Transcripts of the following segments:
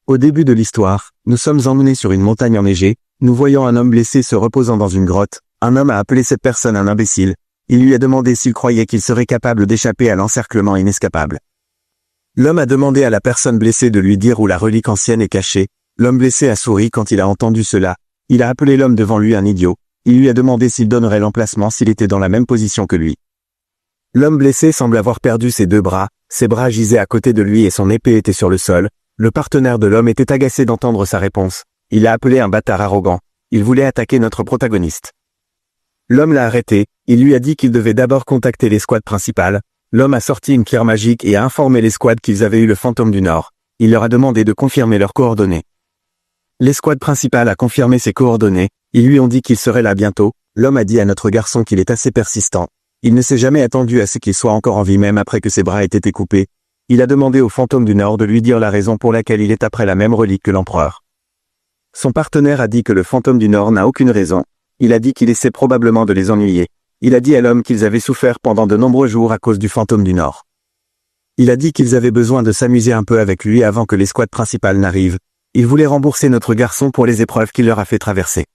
Au début de l'histoire, nous sommes emmenés sur une montagne enneigée, nous voyons un homme blessé se reposant dans une grotte. Un homme a appelé cette personne un imbécile. Il lui a demandé s'il croyait qu'il serait capable d'échapper à l'encerclement inescapable. L'homme a demandé à la personne blessée de lui dire où la relique ancienne est cachée. L'homme blessé a souri quand il a entendu cela. Il a appelé l'homme devant lui un idiot. Il lui a demandé s'il donnerait l'emplacement s'il était dans la même position que lui. L'homme blessé semble avoir perdu ses deux bras, ses bras gisaient à côté de lui et son épée était sur le sol. Le partenaire de l'homme était agacé d'entendre sa réponse. Il a appelé un bâtard arrogant. Il voulait attaquer notre protagoniste. L'homme l'a arrêté, il lui a dit qu'il devait d'abord contacter l'escouade principale. L'homme a sorti une pierre magique et a informé l'escouade qu'ils avaient eu le fantôme du Nord. Il leur a demandé de confirmer leurs coordonnées. L'escouade principale a confirmé ses coordonnées, ils lui ont dit qu'il serait là bientôt. L'homme a dit à notre garçon qu'il est assez persistant. Il ne s'est jamais attendu à ce qu'il soit encore en vie même après que ses bras aient été coupés. Il a demandé au fantôme du Nord de lui dire la raison pour laquelle il est après la même relique que l'empereur. Son partenaire a dit que le fantôme du Nord n'a aucune raison. Il a dit qu'il essaie probablement de les ennuyer. Il a dit à l'homme qu'ils avaient souffert pendant de nombreux jours à cause du fantôme du Nord. Il a dit qu'ils avaient besoin de s'amuser un peu avec lui avant que l'escouade principale n'arrive. Il voulait rembourser notre garçon pour les épreuves qu'il leur a fait traverser.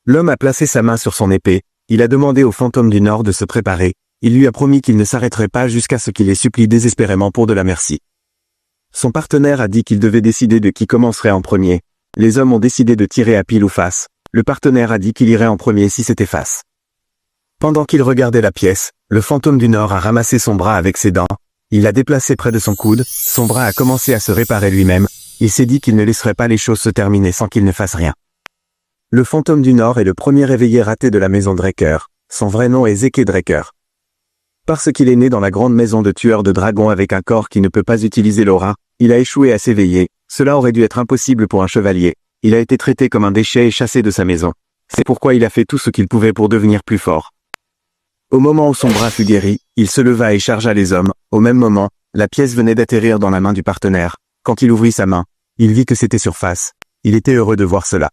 L'homme a placé sa main sur son épée. Il a demandé au fantôme du Nord de se préparer. Il lui a promis qu'il ne s'arrêterait pas jusqu'à ce qu'il les supplie désespérément pour de la merci. Son partenaire a dit qu'il devait décider de qui commencerait en premier. Les hommes ont décidé de tirer à pile ou face. Le partenaire a dit qu'il irait en premier si c'était face. Pendant qu'il regardait la pièce, le fantôme du Nord a ramassé son bras avec ses dents. Il l'a déplacé près de son coude, son bras a commencé à se réparer lui-même. Il s'est dit qu'il ne laisserait pas les choses se terminer sans qu'il ne fasse rien. Le fantôme du Nord est le premier éveillé raté de la maison Draker. Son vrai nom est Zeke Draker. Parce qu'il est né dans la grande maison de tueurs de dragons avec un corps qui ne peut pas utiliser l'aura, il a échoué à s'éveiller. Cela aurait dû être impossible pour un chevalier. Il a été traité comme un déchet et chassé de sa maison. C'est pourquoi il a fait tout ce qu'il pouvait pour devenir plus fort. Au moment où son bras fut guéri, il se leva et chargea les hommes. Au même moment, la pièce venait d'atterrir dans la main du partenaire. Quand il ouvrit sa main, il vit que c'était sur face. Il était heureux de voir cela.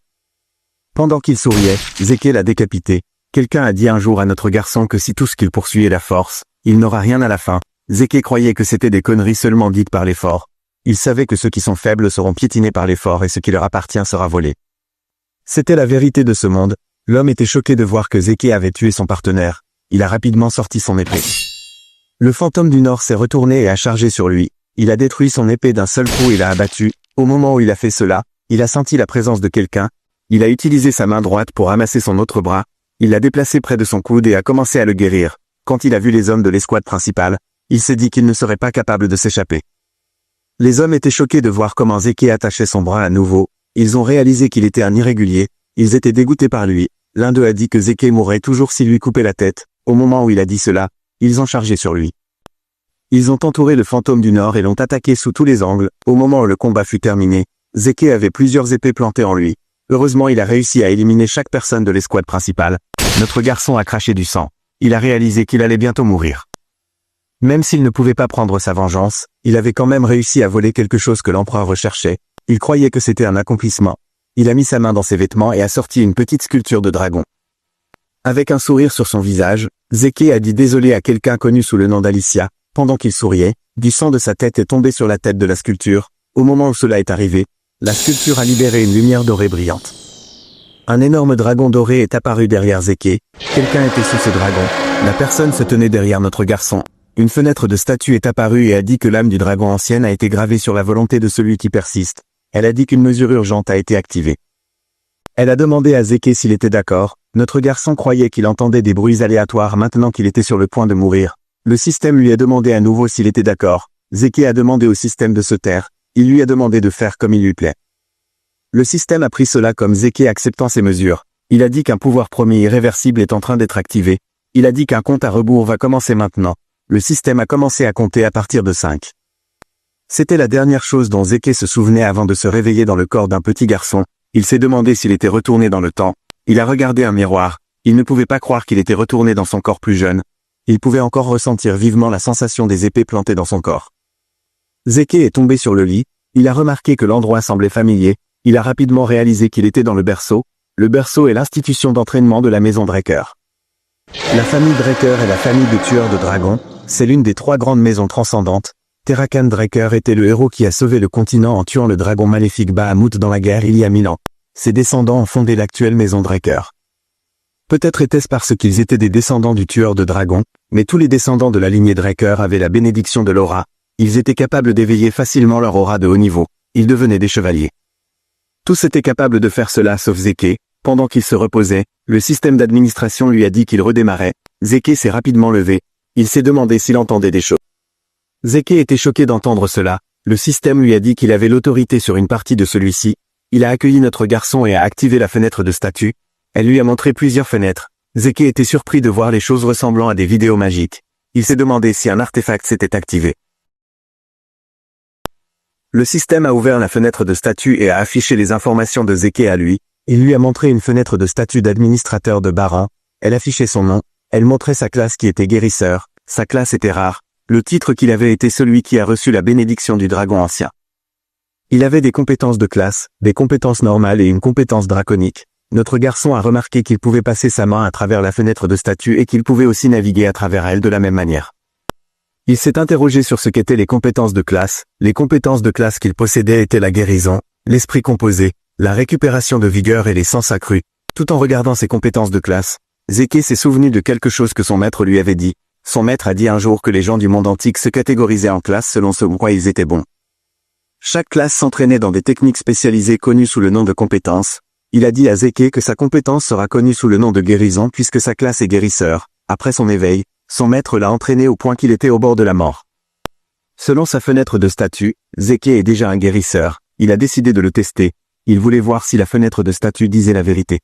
Pendant qu'il souriait, Zeke l'a décapité. Quelqu'un a dit un jour à notre garçon que si tout ce qu'il poursuit est la force, il n'aura rien à la fin. Zeke croyait que c'était des conneries seulement dites par les forts. Il savait que ceux qui sont faibles seront piétinés par les forts et ce qui leur appartient sera volé. C'était la vérité de ce monde. L'homme était choqué de voir que Zeke avait tué son partenaire. Il a rapidement sorti son épée. Le fantôme du Nord s'est retourné et a chargé sur lui. Il a détruit son épée d'un seul coup et l'a abattu. Au moment où il a fait cela, il a senti la présence de quelqu'un. Il a utilisé sa main droite pour ramasser son autre bras. Il l'a déplacé près de son coude et a commencé à le guérir. Quand il a vu les hommes de l'escouade principale, il s'est dit qu'il ne serait pas capable de s'échapper. Les hommes étaient choqués de voir comment Zeke attachait son bras à nouveau. Ils ont réalisé qu'il était un irrégulier. Ils étaient dégoûtés par lui. L'un d'eux a dit que Zeke mourrait toujours s'il lui coupait la tête. Au moment où il a dit cela, ils ont chargé sur lui. Ils ont entouré le fantôme du Nord et l'ont attaqué sous tous les angles. Au moment où le combat fut terminé, Zeke avait plusieurs épées plantées en lui. Heureusement, il a réussi à éliminer chaque personne de l'escouade principale. Notre garçon a craché du sang. Il a réalisé qu'il allait bientôt mourir. Même s'il ne pouvait pas prendre sa vengeance, il avait quand même réussi à voler quelque chose que l'empereur recherchait. Il croyait que c'était un accomplissement. Il a mis sa main dans ses vêtements et a sorti une petite sculpture de dragon. Avec un sourire sur son visage, Zeke a dit désolé à quelqu'un connu sous le nom d'Alicia. Pendant qu'il souriait, du sang de sa tête est tombé sur la tête de la sculpture. Au moment où cela est arrivé, la sculpture a libéré une lumière dorée brillante. Un énorme dragon doré est apparu derrière Zeke. Quelqu'un était sous ce dragon. La personne se tenait derrière notre garçon. Une fenêtre de statue est apparue et a dit que l'âme du dragon ancienne a été gravée sur la volonté de celui qui persiste. Elle a dit qu'une mesure urgente a été activée. Elle a demandé à Zeke s'il était d'accord. Notre garçon croyait qu'il entendait des bruits aléatoires maintenant qu'il était sur le point de mourir. Le système lui a demandé à nouveau s'il était d'accord. Zeke a demandé au système de se taire. Il lui a demandé de faire comme il lui plaît. Le système a pris cela comme Zeke acceptant ces mesures. Il a dit qu'un pouvoir promis irréversible est en train d'être activé. Il a dit qu'un compte à rebours va commencer maintenant. Le système a commencé à compter à partir de 5. C'était la dernière chose dont Zeke se souvenait avant de se réveiller dans le corps d'un petit garçon. Il s'est demandé s'il était retourné dans le temps. Il a regardé un miroir. Il ne pouvait pas croire qu'il était retourné dans son corps plus jeune. Il pouvait encore ressentir vivement la sensation des épées plantées dans son corps. Zeke est tombé sur le lit. Il a remarqué que l'endroit semblait familier. Il a rapidement réalisé qu'il était dans le berceau. Le berceau est l'institution d'entraînement de la maison Draker. La famille Draker est la famille de tueurs de dragons. C'est l'une des 3 grandes maisons transcendantes. Terrakan Draker était le héros qui a sauvé le continent en tuant le dragon maléfique Bahamut dans la guerre il y a 1000 ans. Ses descendants ont fondé l'actuelle maison Draker. Peut-être était-ce parce qu'ils étaient des descendants du tueur de dragons, mais tous les descendants de la lignée Draker avaient la bénédiction de l'aura. Ils étaient capables d'éveiller facilement leur aura de haut niveau. Ils devenaient des chevaliers. Tous étaient capables de faire cela sauf Zeke. Pendant qu'il se reposait, le système d'administration lui a dit qu'il redémarrait. Zeke s'est rapidement levé. Il s'est demandé s'il entendait des choses. Zeke était choqué d'entendre cela. Le système lui a dit qu'il avait l'autorité sur une partie de celui-ci. Il a accueilli notre garçon et a activé la fenêtre de statut. Elle lui a montré plusieurs fenêtres. Zeke était surpris de voir les choses ressemblant à des vidéos magiques. Il s'est demandé si un artefact s'était activé. Le système a ouvert la fenêtre de statut et a affiché les informations de Zeke à lui. Il lui a montré une fenêtre de statut d'administrateur de Barin. Elle affichait son nom. Elle montrait sa classe qui était guérisseur. Sa classe était rare. Le titre qu'il avait était celui qui a reçu la bénédiction du dragon ancien. Il avait des compétences de classe, des compétences normales et une compétence draconique. Notre garçon a remarqué qu'il pouvait passer sa main à travers la fenêtre de statut et qu'il pouvait aussi naviguer à travers elle de la même manière. Il s'est interrogé sur ce qu'étaient les compétences de classe. Les compétences de classe qu'il possédait étaient la guérison, l'esprit composé, la récupération de vigueur et les sens accrus. Tout en regardant ses compétences de classe, Zeke s'est souvenu de quelque chose que son maître lui avait dit. Son maître a dit un jour que les gens du monde antique se catégorisaient en classes selon ce quoi ils étaient bons. Chaque classe s'entraînait dans des techniques spécialisées connues sous le nom de compétences. Il a dit à Zeke que sa compétence sera connue sous le nom de guérison puisque sa classe est guérisseur. Après son éveil, son maître l'a entraîné au point qu'il était au bord de la mort. Selon sa fenêtre de statut, Zeke est déjà un guérisseur. Il a décidé de le tester. Il voulait voir si la fenêtre de statut disait la vérité.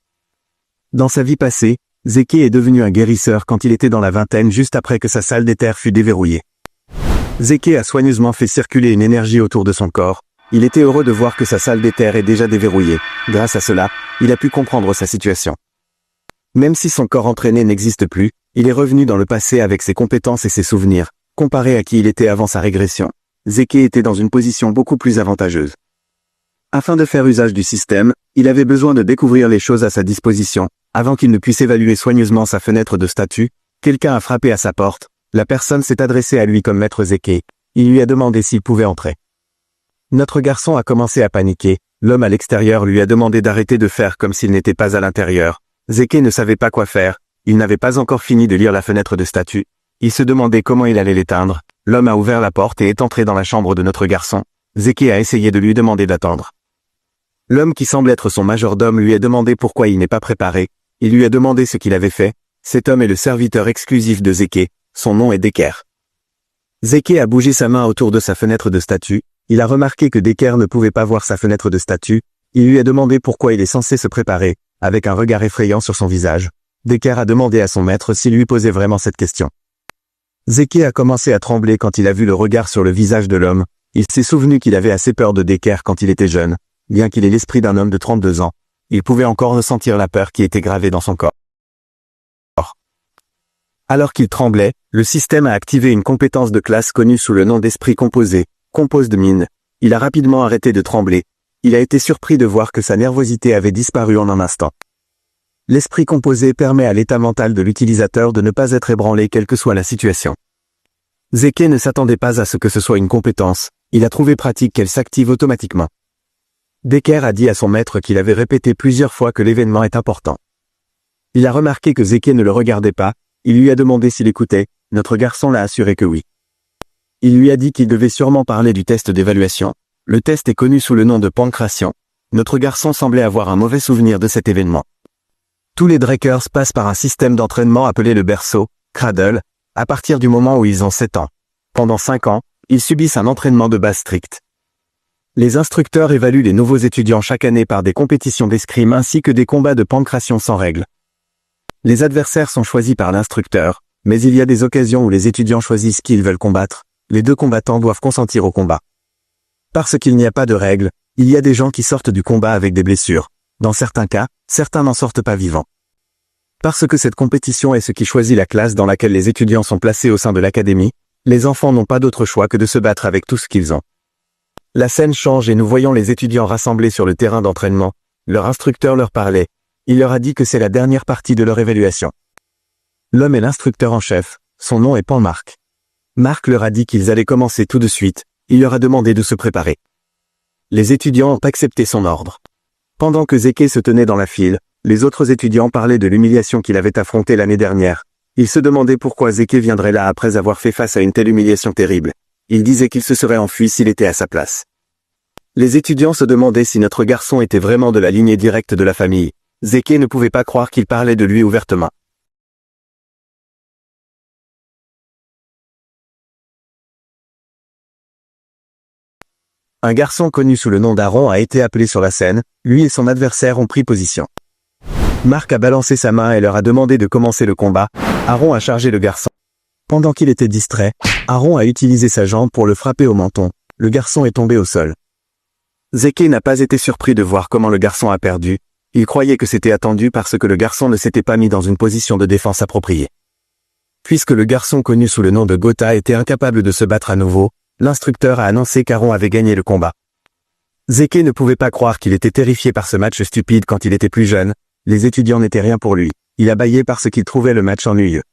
Dans sa vie passée, Zeke est devenu un guérisseur quand il était dans la vingtaine juste après que sa salle d'éther fut déverrouillée. Zeke a soigneusement fait circuler une énergie autour de son corps. Il était heureux de voir que sa salle d'éther est déjà déverrouillée. Grâce à cela, il a pu comprendre sa situation. Même si son corps entraîné n'existe plus, il est revenu dans le passé avec ses compétences et ses souvenirs. Comparé à qui il était avant sa régression, Zeke était dans une position beaucoup plus avantageuse. Afin de faire usage du système, il avait besoin de découvrir les choses à sa disposition. Avant qu'il ne puisse évaluer soigneusement sa fenêtre de statut, quelqu'un a frappé à sa porte. La personne s'est adressée à lui comme maître Zeke. Il lui a demandé s'il pouvait entrer. Notre garçon a commencé à paniquer. L'homme à l'extérieur lui a demandé d'arrêter de faire comme s'il n'était pas à l'intérieur. Zeke ne savait pas quoi faire. Il n'avait pas encore fini de lire la fenêtre de statut. Il se demandait comment il allait l'éteindre. L'homme a ouvert la porte et est entré dans la chambre de notre garçon. Zeke a essayé de lui demander d'attendre. L'homme qui semble être son majordome lui a demandé pourquoi il n'est pas préparé. Il lui a demandé ce qu'il avait fait. Cet homme est le serviteur exclusif de Zeke. Son nom est Decker. Zeke a bougé sa main autour de sa fenêtre de statut. Il a remarqué que Decker ne pouvait pas voir sa fenêtre de statut. Il lui a demandé pourquoi il est censé se préparer, avec un regard effrayant sur son visage. Decker a demandé à son maître s'il lui posait vraiment cette question. Zeke a commencé à trembler quand il a vu le regard sur le visage de l'homme. Il s'est souvenu qu'il avait assez peur de Decker quand il était jeune. Bien qu'il ait l'esprit d'un homme de 32 ans, il pouvait encore ressentir la peur qui était gravée dans son corps. Alors qu'il tremblait, le système a activé une compétence de classe connue sous le nom d'esprit composé, compose de mine. Il a rapidement arrêté de trembler. Il a été surpris de voir que sa nervosité avait disparu en un instant. L'esprit composé permet à l'état mental de l'utilisateur de ne pas être ébranlé quelle que soit la situation. Zeke ne s'attendait pas à ce que ce soit une compétence. Il a trouvé pratique qu'elle s'active automatiquement. Decker a dit à son maître qu'il avait répété plusieurs fois que l'événement est important. Il a remarqué que Zeke ne le regardait pas. Il lui a demandé s'il écoutait. Notre garçon l'a assuré que oui. Il lui a dit qu'il devait sûrement parler du test d'évaluation. Le test est connu sous le nom de pancration. Notre garçon semblait avoir un mauvais souvenir de cet événement. Tous les Drakers passent par un système d'entraînement appelé le berceau, cradle, à partir du moment où ils ont 7 ans. Pendant 5 ans, ils subissent un entraînement de base strict. Les instructeurs évaluent les nouveaux étudiants chaque année par des compétitions d'escrime ainsi que des combats de pancration sans règles. Les adversaires sont choisis par l'instructeur, mais il y a des occasions où les étudiants choisissent qui ils veulent combattre. Les deux combattants doivent consentir au combat. Parce qu'il n'y a pas de règles, il y a des gens qui sortent du combat avec des blessures. Dans certains cas, certains n'en sortent pas vivants. Parce que cette compétition est ce qui choisit la classe dans laquelle les étudiants sont placés au sein de l'académie, les enfants n'ont pas d'autre choix que de se battre avec tout ce qu'ils ont. La scène change et nous voyons les étudiants rassemblés sur le terrain d'entraînement. Leur instructeur leur parlait. Il leur a dit que c'est la dernière partie de leur évaluation. L'homme est l'instructeur en chef. Son nom est Panmark. Marc leur a dit qu'ils allaient commencer tout de suite, il leur a demandé de se préparer. Les étudiants ont accepté son ordre. Pendant que Zeke se tenait dans la file, les autres étudiants parlaient de l'humiliation qu'il avait affrontée l'année dernière. Ils se demandaient pourquoi Zeke viendrait là après avoir fait face à une telle humiliation terrible. Ils disaient qu'il se serait enfui s'il était à sa place. Les étudiants se demandaient si notre garçon était vraiment de la lignée directe de la famille. Zeke ne pouvait pas croire qu'il parlait de lui ouvertement. Un garçon connu sous le nom d'Aaron a été appelé sur la scène, lui et son adversaire ont pris position. Marc a balancé sa main et leur a demandé de commencer le combat. Aaron a chargé le garçon. Pendant qu'il était distrait, Aaron a utilisé sa jambe pour le frapper au menton. Le garçon est tombé au sol. Zeke n'a pas été surpris de voir comment le garçon a perdu. Il croyait que c'était attendu parce que le garçon ne s'était pas mis dans une position de défense appropriée. Puisque le garçon connu sous le nom de Gotha était incapable de se battre à nouveau, l'instructeur a annoncé qu'Aaron avait gagné le combat. Zeke ne pouvait pas croire qu'il était terrifié par ce match stupide quand il était plus jeune. Les étudiants n'étaient rien pour lui. Il a bâillé parce qu'il trouvait le match ennuyeux.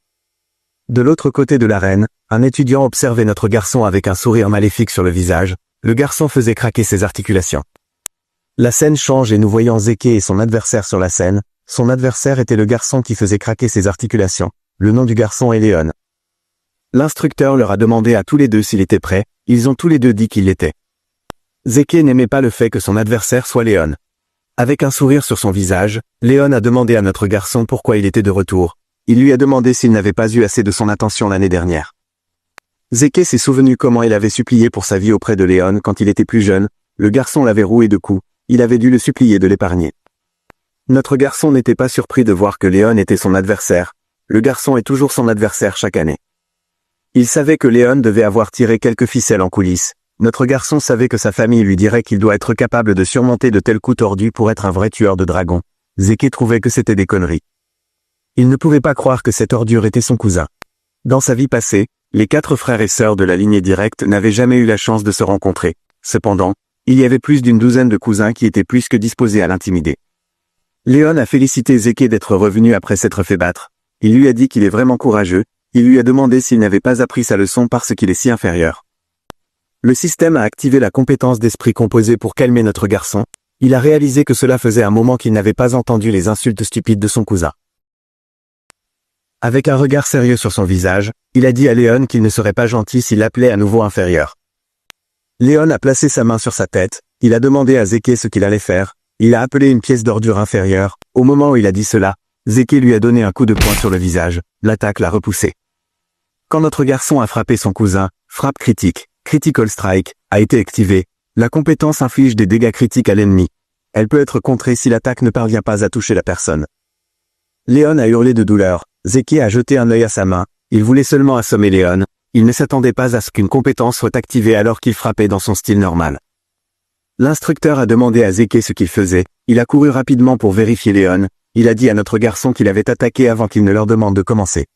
De l'autre côté de l'arène, un étudiant observait notre garçon avec un sourire maléfique sur le visage. Le garçon faisait craquer ses articulations. La scène change et nous voyons Zeke et son adversaire sur la scène. Son adversaire était le garçon qui faisait craquer ses articulations. Le nom du garçon est Léon. L'instructeur leur a demandé à tous les deux s'il était prêt. Ils ont tous les deux dit qu'il l'était. Zeke n'aimait pas le fait que son adversaire soit Léon. Avec un sourire sur son visage, Léon a demandé à notre garçon pourquoi il était de retour. Il lui a demandé s'il n'avait pas eu assez de son attention l'année dernière. Zeke s'est souvenu comment il avait supplié pour sa vie auprès de Léon quand il était plus jeune. Le garçon l'avait roué de coups. Il avait dû le supplier de l'épargner. Notre garçon n'était pas surpris de voir que Léon était son adversaire. Le garçon est toujours son adversaire chaque année. Il savait que Léon devait avoir tiré quelques ficelles en coulisses. Notre garçon savait que sa famille lui dirait qu'il doit être capable de surmonter de tels coups tordus pour être un vrai tueur de dragons. Zeke trouvait que c'était des conneries. Il ne pouvait pas croire que cette ordure était son cousin. Dans sa vie passée, les 4 frères et sœurs de la lignée directe n'avaient jamais eu la chance de se rencontrer. Cependant, il y avait plus d'une douzaine de cousins qui étaient plus que disposés à l'intimider. Léon a félicité Zeke d'être revenu après s'être fait battre. Il lui a dit qu'il est vraiment courageux. Il lui a demandé s'il n'avait pas appris sa leçon parce qu'il est si inférieur. Le système a activé la compétence d'esprit composée pour calmer notre garçon. Il a réalisé que cela faisait un moment qu'il n'avait pas entendu les insultes stupides de son cousin. Avec un regard sérieux sur son visage, il a dit à Léon qu'il ne serait pas gentil s'il l'appelait à nouveau inférieur. Léon a placé sa main sur sa tête, il a demandé à Zeke ce qu'il allait faire, il a appelé une pièce d'ordure inférieure. Au moment où il a dit cela, Zeke lui a donné un coup de poing sur le visage, l'attaque l'a repoussé. Quand notre garçon a frappé son cousin, frappe critique, Critical Strike, a été activée. La compétence inflige des dégâts critiques à l'ennemi. Elle peut être contrée si l'attaque ne parvient pas à toucher la personne. Léon a hurlé de douleur. Zeke a jeté un œil à sa main. Il voulait seulement assommer Léon. Il ne s'attendait pas à ce qu'une compétence soit activée alors qu'il frappait dans son style normal. L'instructeur a demandé à Zeke ce qu'il faisait. Il a couru rapidement pour vérifier Léon. Il a dit à notre garçon qu'il avait attaqué avant qu'il ne leur demande de commencer.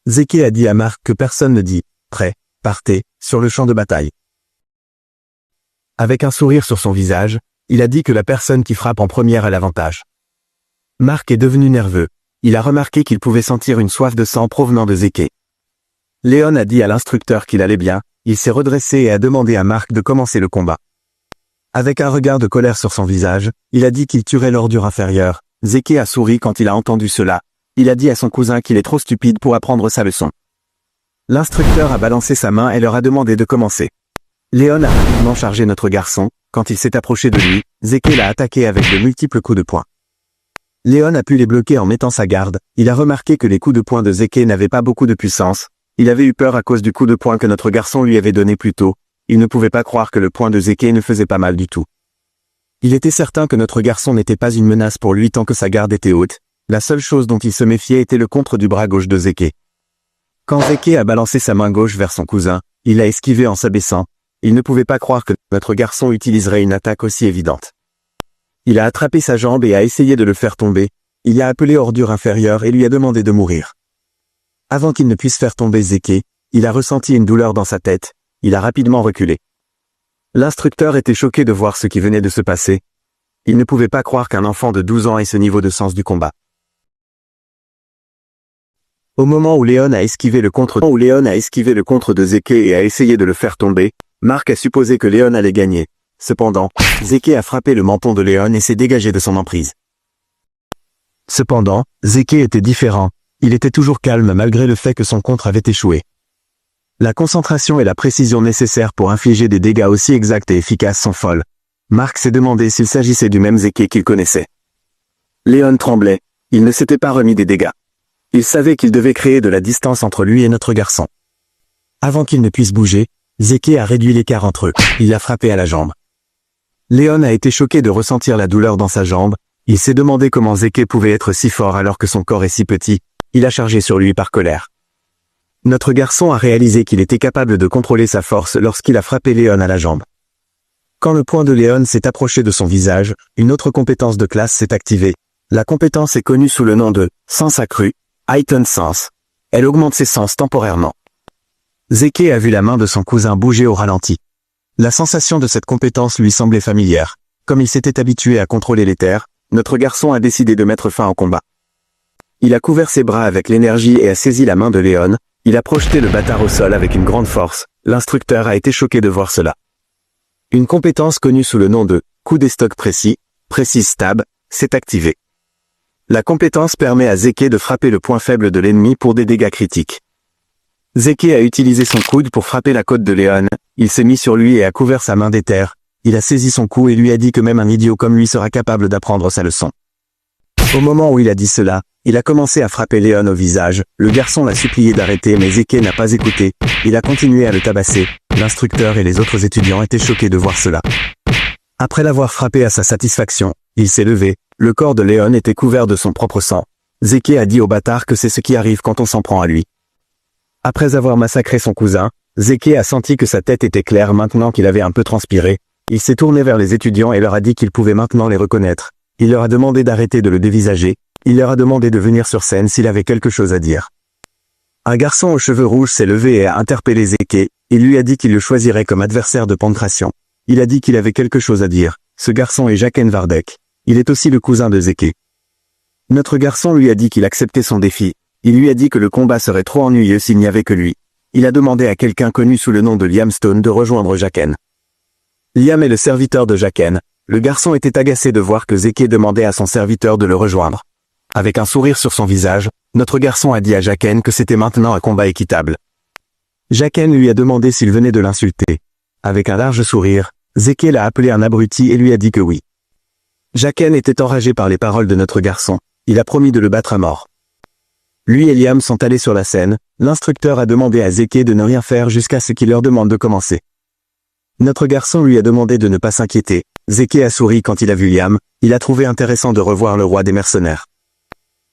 Zeke a dit à Marc que personne ne dit « Prêt, partez » sur le champ de bataille. Avec un sourire sur son visage, il a dit que la personne qui frappe en première a l'avantage. Marc est devenu nerveux. Il a remarqué qu'il pouvait sentir une soif de sang provenant de Zeke. Léon a dit à l'instructeur qu'il allait bien, il s'est redressé et a demandé à Marc de commencer le combat. Avec un regard de colère sur son visage, il a dit qu'il tuerait l'ordure inférieure. Zeke a souri quand il a entendu cela. Il a dit à son cousin qu'il est trop stupide pour apprendre sa leçon. L'instructeur a balancé sa main et leur a demandé de commencer. Léon a rapidement chargé notre garçon. Quand il s'est approché de lui, Zeke l'a attaqué avec de multiples coups de poing. Léon a pu les bloquer en mettant sa garde. Il a remarqué que les coups de poing de Zeke n'avaient pas beaucoup de puissance. Il avait eu peur à cause du coup de poing que notre garçon lui avait donné plus tôt. Il ne pouvait pas croire que le poing de Zeke ne faisait pas mal du tout. Il était certain que notre garçon n'était pas une menace pour lui tant que sa garde était haute. La seule chose dont il se méfiait était le contre du bras gauche de Zeke. Quand Zeke a balancé sa main gauche vers son cousin, il l'a esquivé en s'abaissant. Il ne pouvait pas croire que notre garçon utiliserait une attaque aussi évidente. Il a attrapé sa jambe et a essayé de le faire tomber. Il a appelé ordure inférieure et lui a demandé de mourir. Avant qu'il ne puisse faire tomber Zeke, il a ressenti une douleur dans sa tête. Il a rapidement reculé. L'instructeur était choqué de voir ce qui venait de se passer. Il ne pouvait pas croire qu'un enfant de 12 ans ait ce niveau de sens du combat. Au moment où Léon a esquivé le contre de Zeke et a essayé de le faire tomber, Mark a supposé que Léon allait gagner. Cependant, Zeke a frappé le menton de Léon et s'est dégagé de son emprise. Cependant, Zeke était différent. Il était toujours calme malgré le fait que son contre avait échoué. La concentration et la précision nécessaires pour infliger des dégâts aussi exacts et efficaces sont folles. Mark s'est demandé s'il s'agissait du même Zeke qu'il connaissait. Léon tremblait. Il ne s'était pas remis des dégâts. Il savait qu'il devait créer de la distance entre lui et notre garçon. Avant qu'il ne puisse bouger, Zeke a réduit l'écart entre eux. Il l'a frappé à la jambe. Léon a été choqué de ressentir la douleur dans sa jambe. Il s'est demandé comment Zeke pouvait être si fort alors que son corps est si petit. Il a chargé sur lui par colère. Notre garçon a réalisé qu'il était capable de contrôler sa force lorsqu'il a frappé Léon à la jambe. Quand le poing de Léon s'est approché de son visage, une autre compétence de classe s'est activée. La compétence est connue sous le nom de « sens accru », Heightened Sense. Elle augmente ses sens temporairement. Zeke a vu la main de son cousin bouger au ralenti. La sensation de cette compétence lui semblait familière. Comme il s'était habitué à contrôler l'éther, notre garçon a décidé de mettre fin au combat. Il a couvert ses bras avec l'énergie et a saisi la main de Léon. Il a projeté le bâtard au sol avec une grande force. L'instructeur a été choqué de voir cela. Une compétence connue sous le nom de « coup d'estoc précis », Precise Stab, s'est activée. La compétence permet à Zeke de frapper le point faible de l'ennemi pour des dégâts critiques. Zeke a utilisé son coude pour frapper la côte de Léon. Il s'est mis sur lui et a couvert sa main d'éther. Il a saisi son cou et lui a dit que même un idiot comme lui sera capable d'apprendre sa leçon. Au moment où il a dit cela, il a commencé à frapper Léon au visage. Le garçon l'a supplié d'arrêter mais Zeke n'a pas écouté. Il a continué à le tabasser. L'instructeur et les autres étudiants étaient choqués de voir cela. Après l'avoir frappé à sa satisfaction, il s'est levé. Le corps de Léon était couvert de son propre sang. Zeke a dit au bâtard que c'est ce qui arrive quand on s'en prend à lui. Après avoir massacré son cousin, Zeke a senti que sa tête était claire maintenant qu'il avait un peu transpiré. Il s'est tourné vers les étudiants et leur a dit qu'il pouvait maintenant les reconnaître. Il leur a demandé d'arrêter de le dévisager. Il leur a demandé de venir sur scène s'il avait quelque chose à dire. Un garçon aux cheveux rouges s'est levé et a interpellé Zeke. Il lui a dit qu'il le choisirait comme adversaire de Pancration. Il a dit qu'il avait quelque chose à dire. Ce garçon est Jaqen Vardek. Il est aussi le cousin de Zeke. Notre garçon lui a dit qu'il acceptait son défi. Il lui a dit que le combat serait trop ennuyeux s'il n'y avait que lui. Il a demandé à quelqu'un connu sous le nom de Liam Stone de rejoindre Jaqen. Liam est le serviteur de Jaqen. Le garçon était agacé de voir que Zeke demandait à son serviteur de le rejoindre. Avec un sourire sur son visage, notre garçon a dit à Jaqen que c'était maintenant un combat équitable. Jaqen lui a demandé s'il venait de l'insulter. Avec un large sourire, Zeke l'a appelé un abruti et lui a dit que oui. Jaqen était enragé par les paroles de notre garçon. Il a promis de le battre à mort. Lui et Liam sont allés sur la scène. L'instructeur a demandé à Zeke de ne rien faire jusqu'à ce qu'il leur demande de commencer. Notre garçon lui a demandé de ne pas s'inquiéter. Zeke a souri quand il a vu Liam. Il a trouvé intéressant de revoir le roi des mercenaires.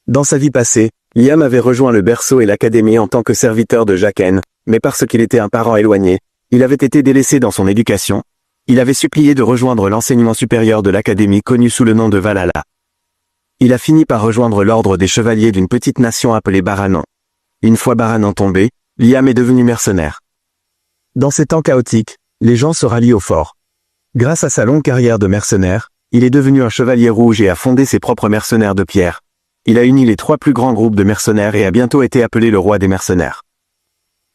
Dans sa vie passée, Liam avait rejoint le berceau et l'académie en tant que serviteur de Jaqen, mais parce qu'il était un parent éloigné, il avait été délaissé dans son éducation. Il avait supplié de rejoindre l'enseignement supérieur de l'académie connu sous le nom de Valhalla. Il a fini par rejoindre l'ordre des chevaliers d'une petite nation appelée Baranon. Une fois Baranon tombé, Liam est devenu mercenaire. Dans ces temps chaotiques, les gens se rallient au fort. Grâce à sa longue carrière de mercenaire, il est devenu un chevalier rouge et a fondé ses propres mercenaires de pierre. Il a uni les 3 plus grands groupes de mercenaires et a bientôt été appelé le roi des mercenaires.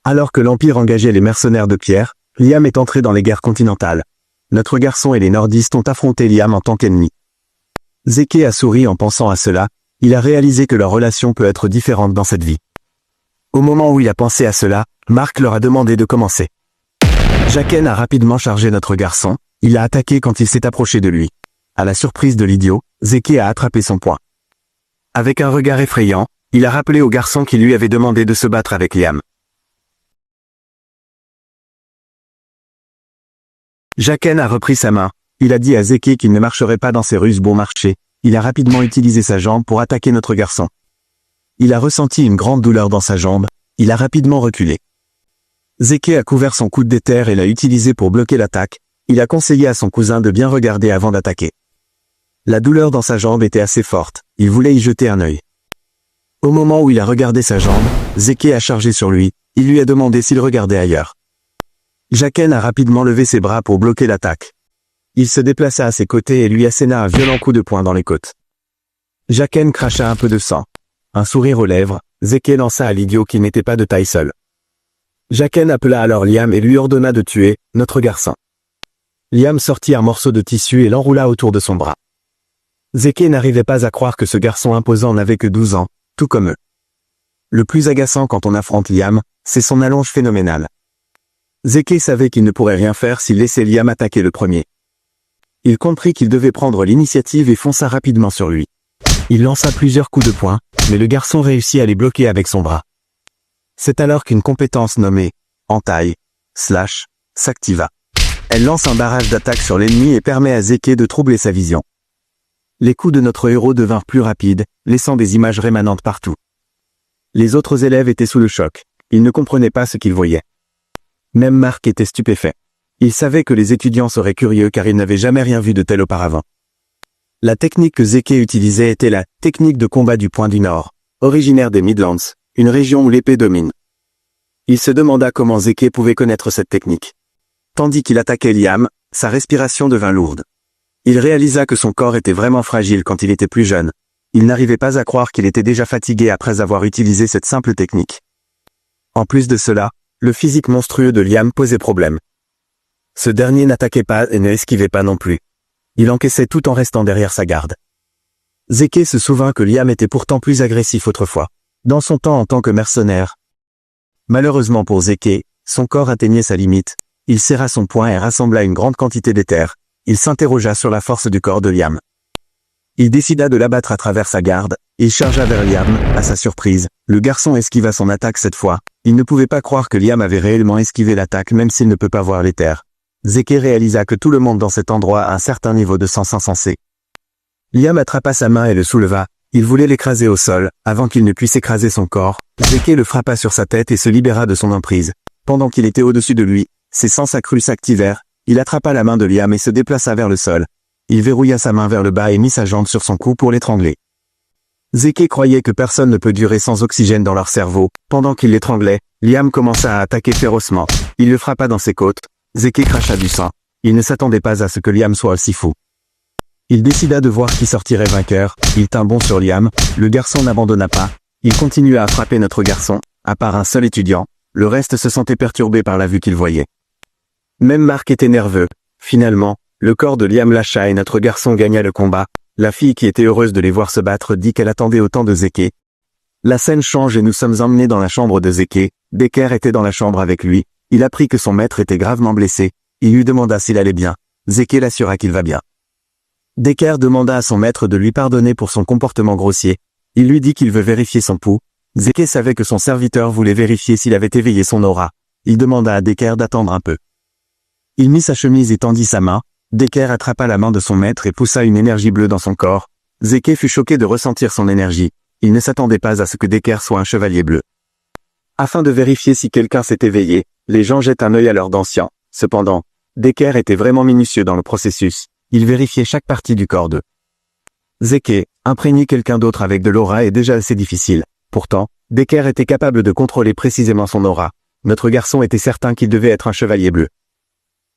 Alors que l'Empire engageait les mercenaires de pierre, Liam est entré dans les guerres continentales. Notre garçon et les nordistes ont affronté Liam en tant qu'ennemi. Zeke a souri en pensant à cela. Il a réalisé que leur relation peut être différente dans cette vie. Au moment où il a pensé à cela, Mark leur a demandé de commencer. Jaqen a rapidement chargé notre garçon. Il a attaqué quand il s'est approché de lui. À la surprise de l'idiot, Zeke a attrapé son poing. Avec un regard effrayant, il a rappelé au garçon qui lui avait demandé de se battre avec Liam. Jaqen a repris sa main. Il a dit à Zeke qu'il ne marcherait pas dans ses ruses bon marché. Il a rapidement utilisé sa jambe pour attaquer notre garçon. Il a ressenti une grande douleur dans sa jambe. Il a rapidement reculé. Zeke a couvert son coude d'éther et l'a utilisé pour bloquer l'attaque. Il a conseillé à son cousin de bien regarder avant d'attaquer. La douleur dans sa jambe était assez forte. Il voulait y jeter un œil. Au moment où il a regardé sa jambe, Zeke a chargé sur lui. Il lui a demandé s'il regardait ailleurs. Jaqen a rapidement levé ses bras pour bloquer l'attaque. Il se déplaça à ses côtés et lui asséna un violent coup de poing dans les côtes. Jaqen cracha un peu de sang. Un sourire aux lèvres, Zeke lança à l'idiot qui n'était pas de taille seule. Jaqen appela alors Liam et lui ordonna de tuer notre garçon. Liam sortit un morceau de tissu et l'enroula autour de son bras. Zeke n'arrivait pas à croire que ce garçon imposant n'avait que 12 ans, tout comme eux. Le plus agaçant quand on affronte Liam, c'est son allonge phénoménale. Zeke savait qu'il ne pourrait rien faire s'il laissait Liam attaquer le premier. Il comprit qu'il devait prendre l'initiative et fonça rapidement sur lui. Il lança plusieurs coups de poing, mais le garçon réussit à les bloquer avec son bras. C'est alors qu'une compétence nommée « entaille » s'activa. Elle lance un barrage d'attaque sur l'ennemi et permet à Zeke de troubler sa vision. Les coups de notre héros devinrent plus rapides, laissant des images rémanentes partout. Les autres élèves étaient sous le choc. Ils ne comprenaient pas ce qu'ils voyaient. Même Mark était stupéfait. Il savait que les étudiants seraient curieux car ils n'avaient jamais rien vu de tel auparavant. La technique que Zeke utilisait était la technique de combat du Point du Nord, originaire des Midlands, une région où l'épée domine. Il se demanda comment Zeke pouvait connaître cette technique. Tandis qu'il attaquait Liam, sa respiration devint lourde. Il réalisa que son corps était vraiment fragile quand il était plus jeune. Il n'arrivait pas à croire qu'il était déjà fatigué après avoir utilisé cette simple technique. En plus de cela, le physique monstrueux de Liam posait problème. Ce dernier n'attaquait pas et ne esquivait pas non plus. Il encaissait tout en restant derrière sa garde. Zeke se souvint que Liam était pourtant plus agressif autrefois, dans son temps en tant que mercenaire. Malheureusement pour Zeke, son corps atteignait sa limite. Il serra son poing et rassembla une grande quantité d'éther. Il s'interrogea sur la force du corps de Liam. Il décida de l'abattre à travers sa garde. Il chargea vers Liam. À sa surprise, le garçon esquiva son attaque cette fois. Il ne pouvait pas croire que Liam avait réellement esquivé l'attaque même s'il ne peut pas voir l'éther. Zeke réalisa que tout le monde dans cet endroit a un certain niveau de sens insensé. Liam attrapa sa main et le souleva. Il voulait l'écraser au sol, avant qu'il ne puisse écraser son corps. Zeke le frappa sur sa tête et se libéra de son emprise. Pendant qu'il était au-dessus de lui, ses sens accrus s'activèrent. Il attrapa la main de Liam et se déplaça vers le sol. Il verrouilla sa main vers le bas et mit sa jambe sur son cou pour l'étrangler. Zeke croyait que personne ne peut durer sans oxygène dans leur cerveau. Pendant qu'il l'étranglait, Liam commença à attaquer férocement. Il le frappa dans ses côtes. Zeke cracha du sang. Il ne s'attendait pas à ce que Liam soit aussi fou. Il décida de voir qui sortirait vainqueur. Il tint bon sur Liam. Le garçon n'abandonna pas. Il continua à frapper notre garçon. À part un seul étudiant, le reste se sentait perturbé par la vue qu'il voyait. Même Mark était nerveux. Finalement, le corps de Liam lâcha et notre garçon gagna le combat. La fille qui était heureuse de les voir se battre dit qu'elle attendait autant de Zeke. La scène change et nous sommes emmenés dans la chambre de Zeke. Decker était dans la chambre avec lui. Il apprit que son maître était gravement blessé. Il lui demanda s'il allait bien. Zeke l'assura qu'il va bien. Decker demanda à son maître de lui pardonner pour son comportement grossier. Il lui dit qu'il veut vérifier son pouls. Zeke savait que son serviteur voulait vérifier s'il avait éveillé son aura. Il demanda à Decker d'attendre un peu. Il mit sa chemise et tendit sa main. Decker attrapa la main de son maître et poussa une énergie bleue dans son corps. Zeke fut choqué de ressentir son énergie. Il ne s'attendait pas à ce que Decker soit un chevalier bleu. Afin de vérifier si quelqu'un s'est éveillé, les gens jettent un œil à leurs anciens. Cependant, Decker était vraiment minutieux dans le processus. Il vérifiait chaque partie du corps d'eux. Zeke, imprégner quelqu'un d'autre avec de l'aura est déjà assez difficile. Pourtant, Decker était capable de contrôler précisément son aura. Notre garçon était certain qu'il devait être un chevalier bleu.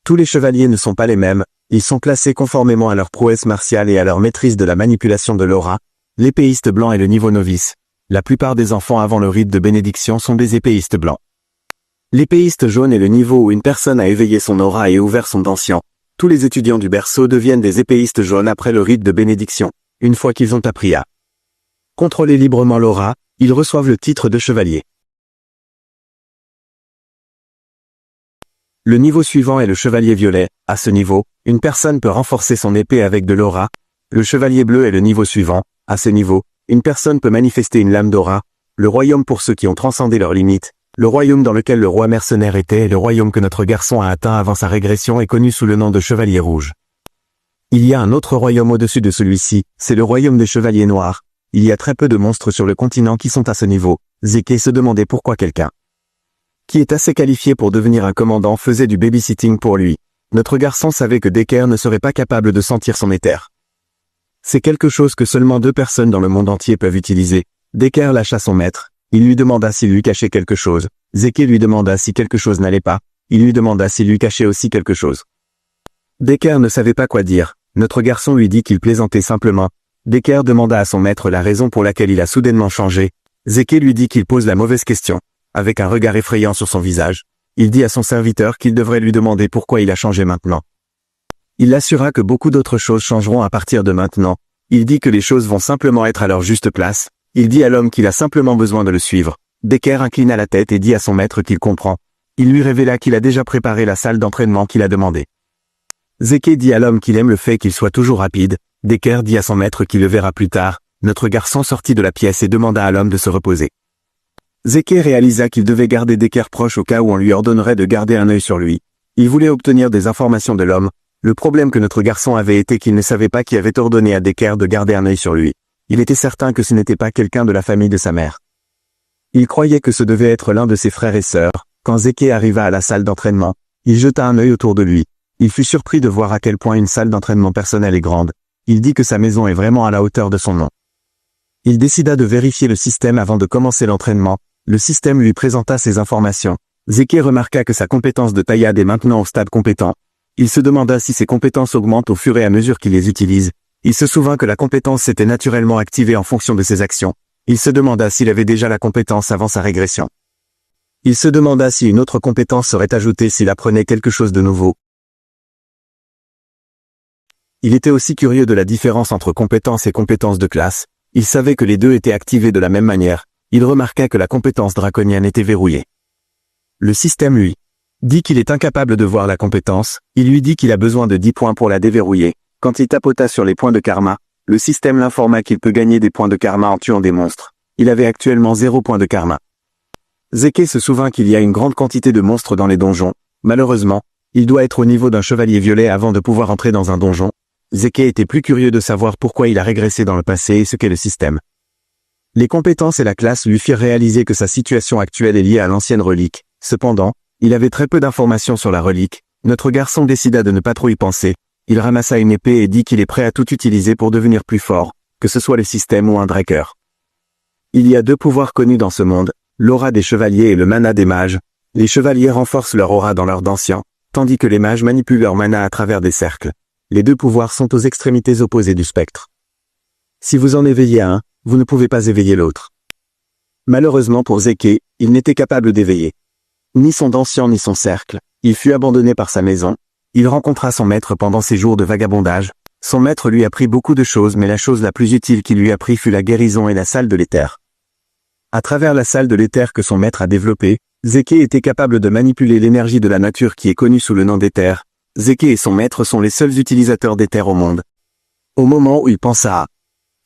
Tous les chevaliers ne sont pas les mêmes, ils sont classés conformément à leur prouesse martiale et à leur maîtrise de la manipulation de l'aura. L'épéiste blanc est le niveau novice. La plupart des enfants avant le rite de bénédiction sont des épéistes blancs. L'épéiste jaune est le niveau où une personne a éveillé son aura et ouvert son ancien. Tous les étudiants du berceau deviennent des épéistes jaunes après le rite de bénédiction, une fois qu'ils ont appris à contrôler librement l'aura, ils reçoivent le titre de chevalier. Le niveau suivant est le chevalier violet. À ce niveau, une personne peut renforcer son épée avec de l'aura. Le chevalier bleu est le niveau suivant. À ce niveau, une personne peut manifester une lame d'aura. Le royaume pour ceux qui ont transcendé leurs limites. Le royaume dans lequel le roi mercenaire était et le royaume que notre garçon a atteint avant sa régression est connu sous le nom de chevalier rouge. Il y a un autre royaume au-dessus de celui-ci, c'est le royaume des chevaliers noirs. Il y a très peu de monstres sur le continent qui sont à ce niveau. Zeke se demandait pourquoi quelqu'un qui est assez qualifié pour devenir un commandant faisait du babysitting pour lui. Notre garçon savait que Decker ne serait pas capable de sentir son éther. C'est quelque chose que seulement 2 personnes dans le monde entier peuvent utiliser. Decker lâcha son maître. Il lui demanda s'il lui cachait quelque chose. Zeke lui demanda si quelque chose n'allait pas. Il lui demanda s'il lui cachait aussi quelque chose. Decker ne savait pas quoi dire. Notre garçon lui dit qu'il plaisantait simplement. Decker demanda à son maître la raison pour laquelle il a soudainement changé. Zeke lui dit qu'il pose la mauvaise question. Avec un regard effrayant sur son visage, il dit à son serviteur qu'il devrait lui demander pourquoi il a changé maintenant. Il l'assura que beaucoup d'autres choses changeront à partir de maintenant. Il dit que les choses vont simplement être à leur juste place. Il dit à l'homme qu'il a simplement besoin de le suivre. Decker inclina la tête et dit à son maître qu'il comprend. Il lui révéla qu'il a déjà préparé la salle d'entraînement qu'il a demandé. Zeke dit à l'homme qu'il aime le fait qu'il soit toujours rapide. Decker dit à son maître qu'il le verra plus tard. Notre garçon sortit de la pièce et demanda à l'homme de se reposer. Zeke réalisa qu'il devait garder Decker proche au cas où on lui ordonnerait de garder un œil sur lui. Il voulait obtenir des informations de l'homme. Le problème que notre garçon avait été qu'il ne savait pas qui avait ordonné à Decker de garder un œil sur lui. Il était certain que ce n'était pas quelqu'un de la famille de sa mère. Il croyait que ce devait être l'un de ses frères et sœurs. Quand Zeke arriva à la salle d'entraînement, il jeta un œil autour de lui. Il fut surpris de voir à quel point une salle d'entraînement personnelle est grande. Il dit que sa maison est vraiment à la hauteur de son nom. Il décida de vérifier le système avant de commencer l'entraînement. Le système lui présenta ses informations. Zeke remarqua que sa compétence de taillade est maintenant au stade compétent. Il se demanda si ses compétences augmentent au fur et à mesure qu'il les utilise. Il se souvint que la compétence s'était naturellement activée en fonction de ses actions. Il se demanda s'il avait déjà la compétence avant sa régression. Il se demanda si une autre compétence serait ajoutée s'il apprenait quelque chose de nouveau. Il était aussi curieux de la différence entre compétences et compétences de classe. Il savait que les deux étaient activés de la même manière. Il remarqua que la compétence draconienne était verrouillée. Le système lui dit qu'il est incapable de voir la compétence. Il lui dit qu'il a besoin de 10 points pour la déverrouiller. Quand il tapota sur les points de karma, le système l'informa qu'il peut gagner des points de karma en tuant des monstres. Il avait actuellement 0 points de karma. Zeke se souvint qu'il y a une grande quantité de monstres dans les donjons. Malheureusement, il doit être au niveau d'un chevalier violet avant de pouvoir entrer dans un donjon. Zeke était plus curieux de savoir pourquoi il a régressé dans le passé et ce qu'est le système. Les compétences et la classe lui firent réaliser que sa situation actuelle est liée à l'ancienne relique. Cependant, il avait très peu d'informations sur la relique. Notre garçon décida de ne pas trop y penser. Il ramassa une épée et dit qu'il est prêt à tout utiliser pour devenir plus fort, que ce soit le système ou un Draker. Il y a 2 pouvoirs connus dans ce monde, l'aura des chevaliers et le mana des mages. Les chevaliers renforcent leur aura dans leurs d'anciens, tandis que les mages manipulent leur mana à travers des cercles. Les 2 pouvoirs sont aux extrémités opposées du spectre. Si vous en éveillez un, vous ne pouvez pas éveiller l'autre. Malheureusement pour Zeke, il n'était capable d'éveiller ni son dansien ni son cercle. Il fut abandonné par sa maison. Il rencontra son maître pendant ses jours de vagabondage. Son maître lui apprit beaucoup de choses, mais la chose la plus utile qu'il lui apprit fut la guérison et la salle de l'éther. À travers la salle de l'éther que son maître a développée, Zeke était capable de manipuler l'énergie de la nature qui est connue sous le nom d'éther. Zeke et son maître sont les seuls utilisateurs d'éther au monde. Au moment où il pensa à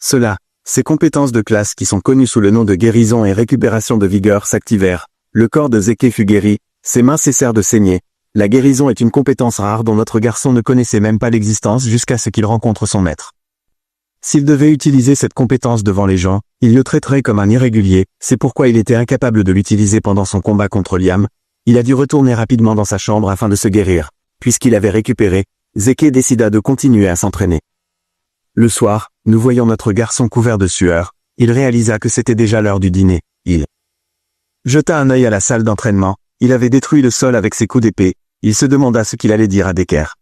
cela, ses compétences de classe qui sont connues sous le nom de guérison et récupération de vigueur s'activèrent. Le corps de Zeke fut guéri, ses mains cessèrent de saigner. La guérison est une compétence rare dont notre garçon ne connaissait même pas l'existence jusqu'à ce qu'il rencontre son maître. S'il devait utiliser cette compétence devant les gens, il le traiterait comme un irrégulier, c'est pourquoi il était incapable de l'utiliser pendant son combat contre Liam. Il a dû retourner rapidement dans sa chambre afin de se guérir. Puisqu'il avait récupéré, Zeke décida de continuer à s'entraîner. Le soir, nous voyons notre garçon couvert de sueur. Il réalisa que c'était déjà l'heure du dîner. Il jeta un œil à la salle d'entraînement. Il avait détruit le sol avec ses coups d'épée. Il se demanda ce qu'il allait dire à Decker.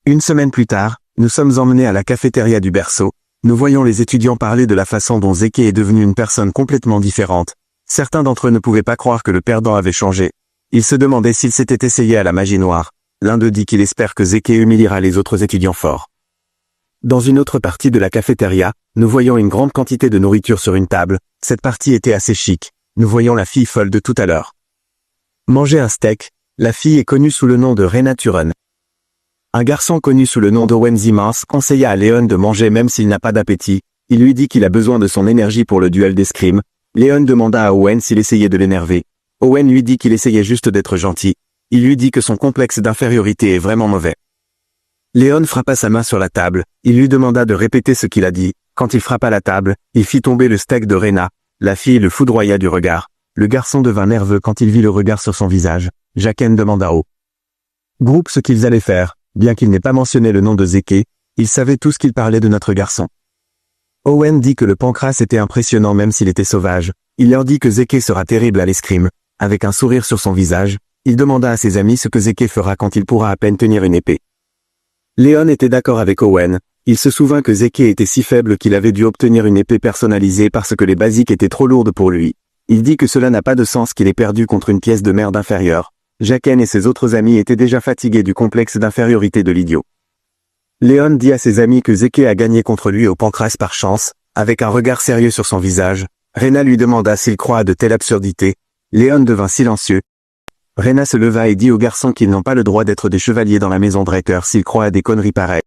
Une semaine plus tard, nous sommes emmenés à la cafétéria du berceau. Nous voyons les étudiants parler de la façon dont Zeke est devenu une personne complètement différente. Certains d'entre eux ne pouvaient pas croire que le perdant avait changé. Ils se demandaient s'il s'était essayé à la magie noire. L'un d'eux dit qu'il espère que Zeke humiliera les autres étudiants forts. Dans une autre partie de la cafétéria, nous voyons une grande quantité de nourriture sur une table. Cette partie était assez chic. Nous voyons la fille folle de tout à l'heure manger un steak. La fille est connue sous le nom de Rena Turen. Un garçon connu sous le nom d'Owen Zimans conseilla à Léon de manger même s'il n'a pas d'appétit. Il lui dit qu'il a besoin de son énergie pour le duel d'escrime. Léon demanda à Owen s'il essayait de l'énerver. Owen lui dit qu'il essayait juste d'être gentil. Il lui dit que son complexe d'infériorité est vraiment mauvais. Léon frappa sa main sur la table. Il lui demanda de répéter ce qu'il a dit. Quand il frappa la table, il fit tomber le steak de Rena. La fille le foudroya du regard. Le garçon devint nerveux quand il vit le regard sur son visage. Jaqen demanda au groupe ce qu'ils allaient faire. Bien qu'il n'ait pas mentionné le nom de Zeke, il savait tout ce qu'il parlait de notre garçon. Owen dit que le pancras était impressionnant même s'il était sauvage. Il leur dit que Zeke sera terrible à l'escrime. Avec un sourire sur son visage, il demanda à ses amis ce que Zeke fera quand il pourra à peine tenir une épée. Léon était d'accord avec Owen. Il se souvint que Zeke était si faible qu'il avait dû obtenir une épée personnalisée parce que les basiques étaient trop lourdes pour lui. Il dit que cela n'a pas de sens qu'il ait perdu contre une pièce de merde inférieure. Jaqen et ses autres amis étaient déjà fatigués du complexe d'infériorité de l'idiot. Léon dit à ses amis que Zeke a gagné contre lui au pancras par chance, avec un regard sérieux sur son visage. Rena lui demanda s'il croit à de telles absurdités. Léon devint silencieux. Rena se leva et dit aux garçons qu'ils n'ont pas le droit d'être des chevaliers dans la maison Draker s'ils croient à des conneries pareilles.